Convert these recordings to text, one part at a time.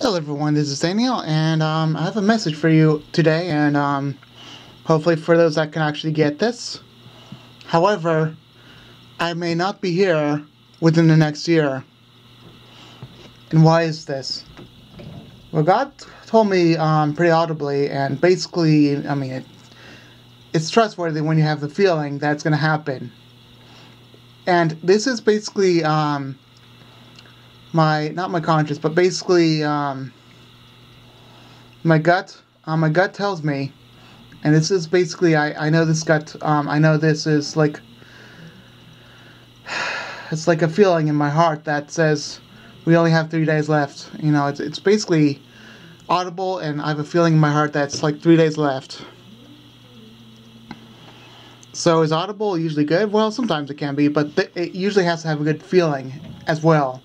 Hello everyone, this is Daniel, and I have a message for you today, and hopefully for those that can actually get this. However, I may not be here within the next year. And why is this? Well, God told me pretty audibly, and basically, I mean, it's trustworthy when you have the feeling that it's going to happen. And this is basically not my conscience, but basically my gut tells me, and this is basically I know this gut I know this is like it's like a feeling in my heart that says we only have 3 days left. You know, it's basically audible, and I have a feeling in my heart that's like 3 days left. So is audible usually good? Well, sometimes it can be, but it usually has to have a good feeling as well.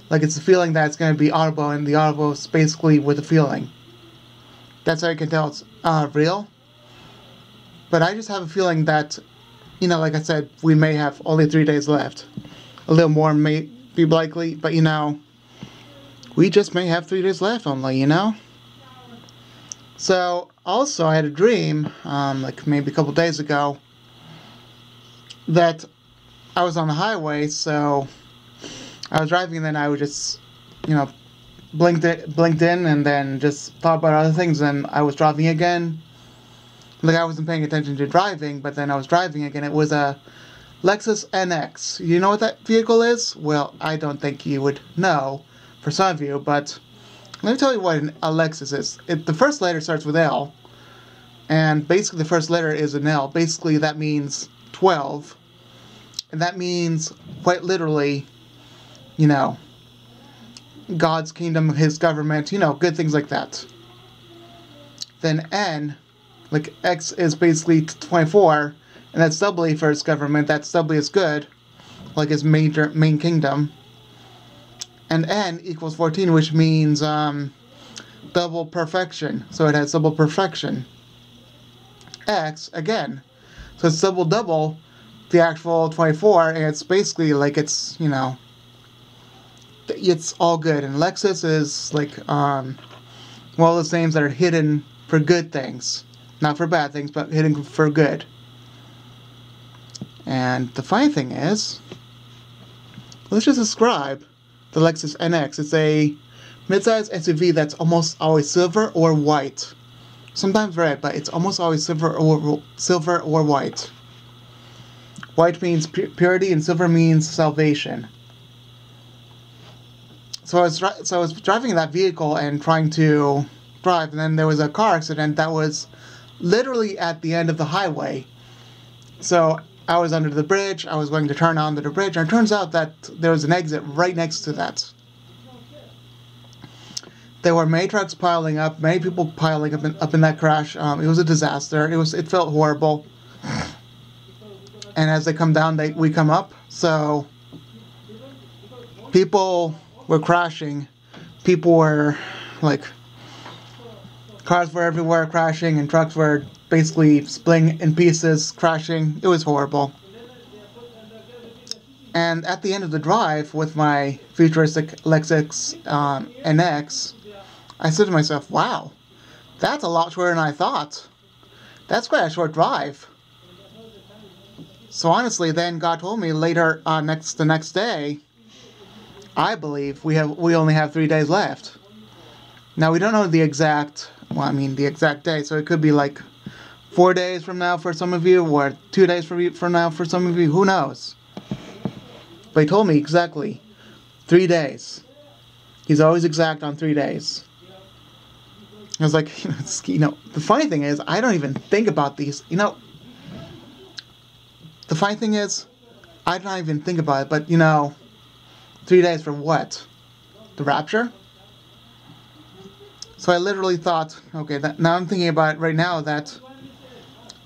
Like, it's a feeling that it's going to be audible, and the audible is basically with a feeling. That's how you can tell it's real. But I just have a feeling that, you know, like I said, we may have only 3 days left. A little more may be likely, but you know, we just may have 3 days left only, you know? So, also I had a dream, like maybe a couple days ago, that I was on the highway, so I was driving, and then I would just, you know, blinked in, and then just thought about other things, and I was driving again. Like, I wasn't paying attention to driving, but then I was driving again. It was a Lexus NX. You know what that vehicle is? Well, I don't think you would know, for some of you, but let me tell you what a Lexus is. The first letter starts with L, and basically the first letter is an L. Basically, that means 12, and that means, quite literally, you know, God's kingdom, His government, you know, good things like that. Then N, like X is basically 24, and that's doubly for His government. That's doubly as good, like His main kingdom. And N equals 14, which means double perfection. So it has double perfection. X, again, so it's double the actual 24, and it's basically like it's, you know, it's all good. And Lexus is like one of those names that are hidden for good things, not for bad things, but hidden for good. And the funny thing is, let's just describe the Lexus NX. It's a midsize SUV that's almost always silver or white, sometimes red, but it's almost always silver or white. White means purity, and silver means salvation. So I was driving that vehicle and trying to drive, and then there was a car accident that was literally at the end of the highway. So I was under the bridge. I was going to turn onto the bridge, and it turns out that there was an exit right next to that. There were many trucks piling up, many people piling up in that crash. It was a disaster. It felt horrible. And as they come down, we come up. So people were crashing. People were, like, cars were everywhere crashing, and trucks were basically splitting in pieces, crashing. It was horrible. And at the end of the drive with my futuristic Lexus NX, I said to myself, wow, that's a lot shorter than I thought. That's quite a short drive. So honestly, then God told me later, the next day, I believe we only have 3 days left. Now, we don't know the exact day, so it could be like 4 days from now for some of you, or 2 days from now for some of you, who knows? But He told me exactly 3 days. He's always exact on 3 days. I was like, you know, the funny thing is, I don't even think about these, you know. The funny thing is, I don't even think about it, but, you know, 3 days for what? The rapture? So I literally thought, okay, now I'm thinking about it right now, that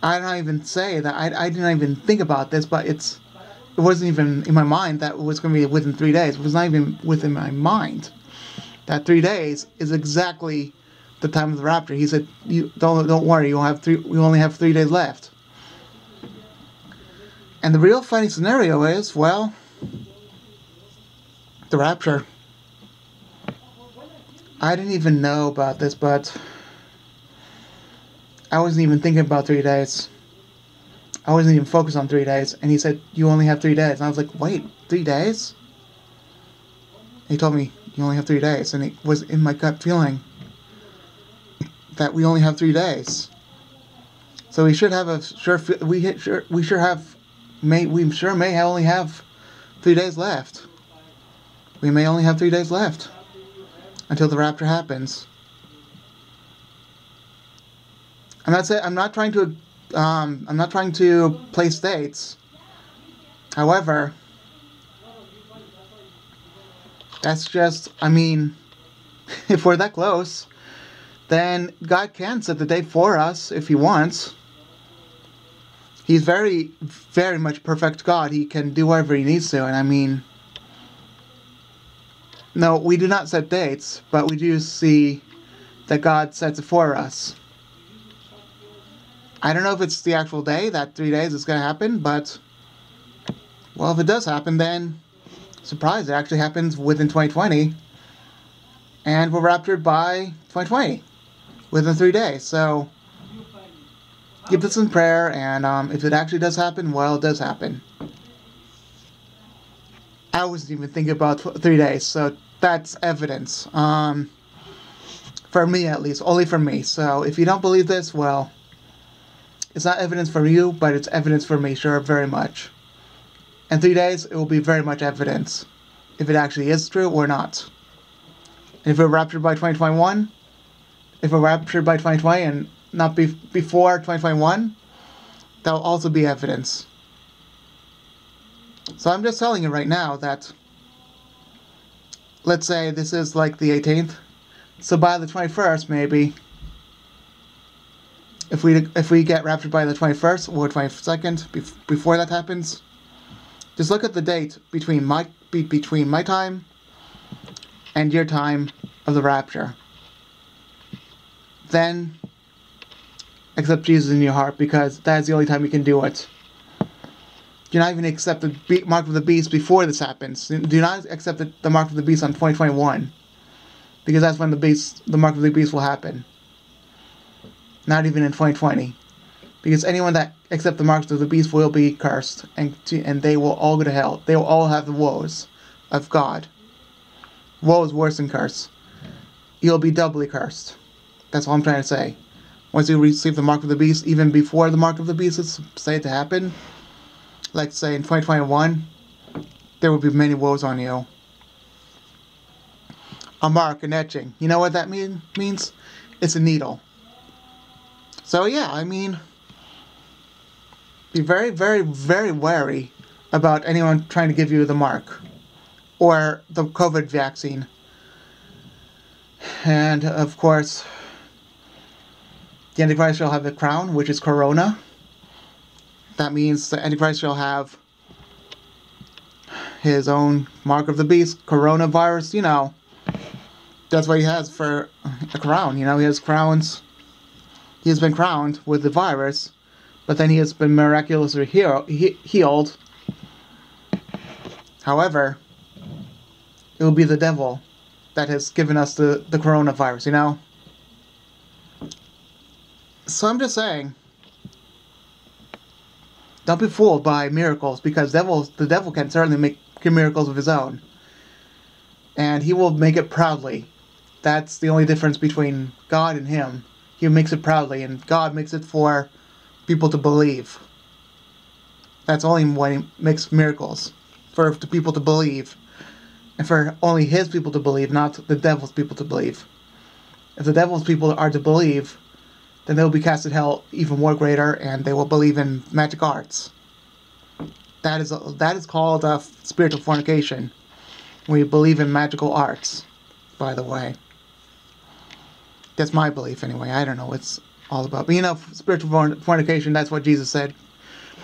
I don't even say that, I didn't even think about this, but it wasn't even in my mind that it was going to be within 3 days. It was not even within my mind that 3 days is exactly the time of the rapture. He said, "You don't worry, we only have 3 days left." And the real funny scenario is, well, the rapture. I didn't even know about this, but I wasn't even thinking about 3 days. I wasn't even focused on 3 days. And he said, you only have 3 days. And I was like, wait, 3 days? He told me, you only have 3 days. And it was in my gut feeling that we only have 3 days. So we should have a we sure have may only have 3 days left. We may only have 3 days left until the rapture happens. I'm not trying to place dates. However, that's just, I mean, if we're that close, then God can set the date for us if He wants. He's very, very much perfect God. He can do whatever He needs to, and I mean, no, we do not set dates, but we do see that God sets it for us. I don't know if it's the actual day, that 3 days is going to happen, but, well, if it does happen, then, surprise, it actually happens within 2020, and we're raptured by 2020, within 3 days, so, keep this in prayer, and if it actually does happen, well, it does happen. I wasn't even thinking about 3 days, so that's evidence, for me at least, only for me, so if you don't believe this, well, it's not evidence for you, but it's evidence for me, sure, very much. In 3 days, it will be very much evidence, if it actually is true or not. And if we're raptured by 2021, if we're raptured by 2020 and not before 2021, that will also be evidence. So I'm just telling you right now that, let's say this is like the 18th, so by the 21st, maybe, if we get raptured by the 21st or 22nd, before that happens, just look at the date between my time and your time of the rapture. Then accept Jesus in your heart, because that is the only time you can do it. Do not even accept the mark of the beast before this happens. Do not accept the mark of the beast on 2021, because that's when the mark of the beast will happen. Not even in 2020, because anyone that accepts the marks of the beast will be cursed, and they will all go to hell. They will all have the woes of God. Woe is worse than curse. You'll be doubly cursed. That's all I'm trying to say. Once you receive the mark of the beast, even before the mark of the beast is said to happen, like say in 2021, there will be many woes on you. A mark, an etching. You know what that means? It's a needle. So yeah, I mean, be very, very, very wary about anyone trying to give you the mark or the COVID vaccine. And of course, the Antichrist shall have a crown, which is Corona. That means the Antichrist shall have his own mark of the beast, coronavirus, you know. That's what he has for a crown, you know, he has crowns. He has been crowned with the virus, but then he has been miraculously healed. However, it will be the devil that has given us the coronavirus, you know? So I'm just saying, don't be fooled by miracles, because the devil can certainly make miracles of his own. And he will make it proudly. That's the only difference between God and him. He makes it proudly, and God makes it for people to believe. That's only when he makes miracles. For the people to believe. And for only his people to believe, not the devil's people to believe. If the devil's people are to believe, then they will be cast in hell even more greater, and they will believe in magic arts. That is called spiritual fornication. When you believe in magical arts, by the way. That's my belief anyway. I don't know what it's all about. But you know, spiritual fornication, that's what Jesus said.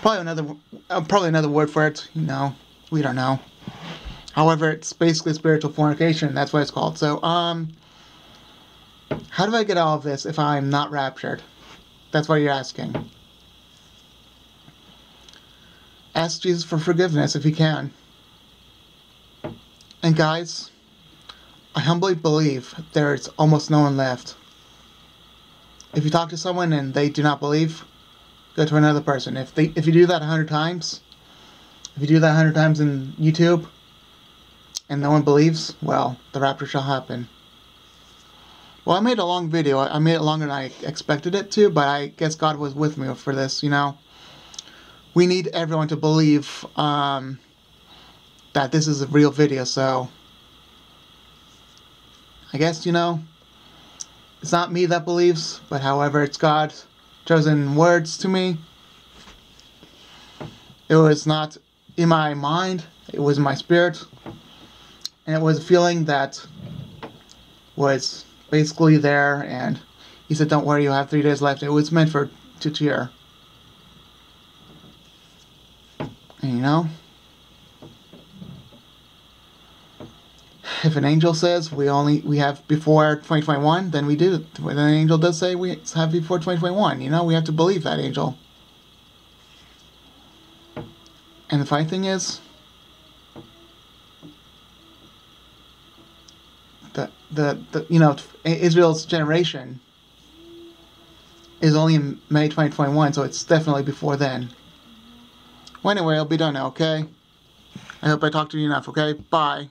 Probably another word for it. You know, we don't know. However, it's basically spiritual fornication. That's what it's called. So, how do I get all of this if I'm not raptured? That's what you're asking. Ask Jesus for forgiveness if you can. And guys, I humbly believe there's almost no one left. If you talk to someone and they do not believe, go to another person. If you do that 100 times, if you do that 100 times in YouTube, and no one believes, well, the rapture shall happen. Well, I made a long video. I made it longer than I expected it to, but I guess God was with me for this, you know. We need everyone to believe that this is a real video, so I guess, you know, it's not me that believes, but however, it's God's chosen words to me. It was not in my mind, it was in my spirit, and it was a feeling that was basically there, and he said, don't worry, you have 3 days left. It was meant to cheer. And you know, if an angel says we have before 2021, then we do. When an angel does say we have before 2021, you know, we have to believe that angel. And the funny thing is, the you know, Israel's generation is only in May 2021, so it's definitely before then. Well, anyway, I'll be done now, okay? I hope I talked to you enough, okay? Bye.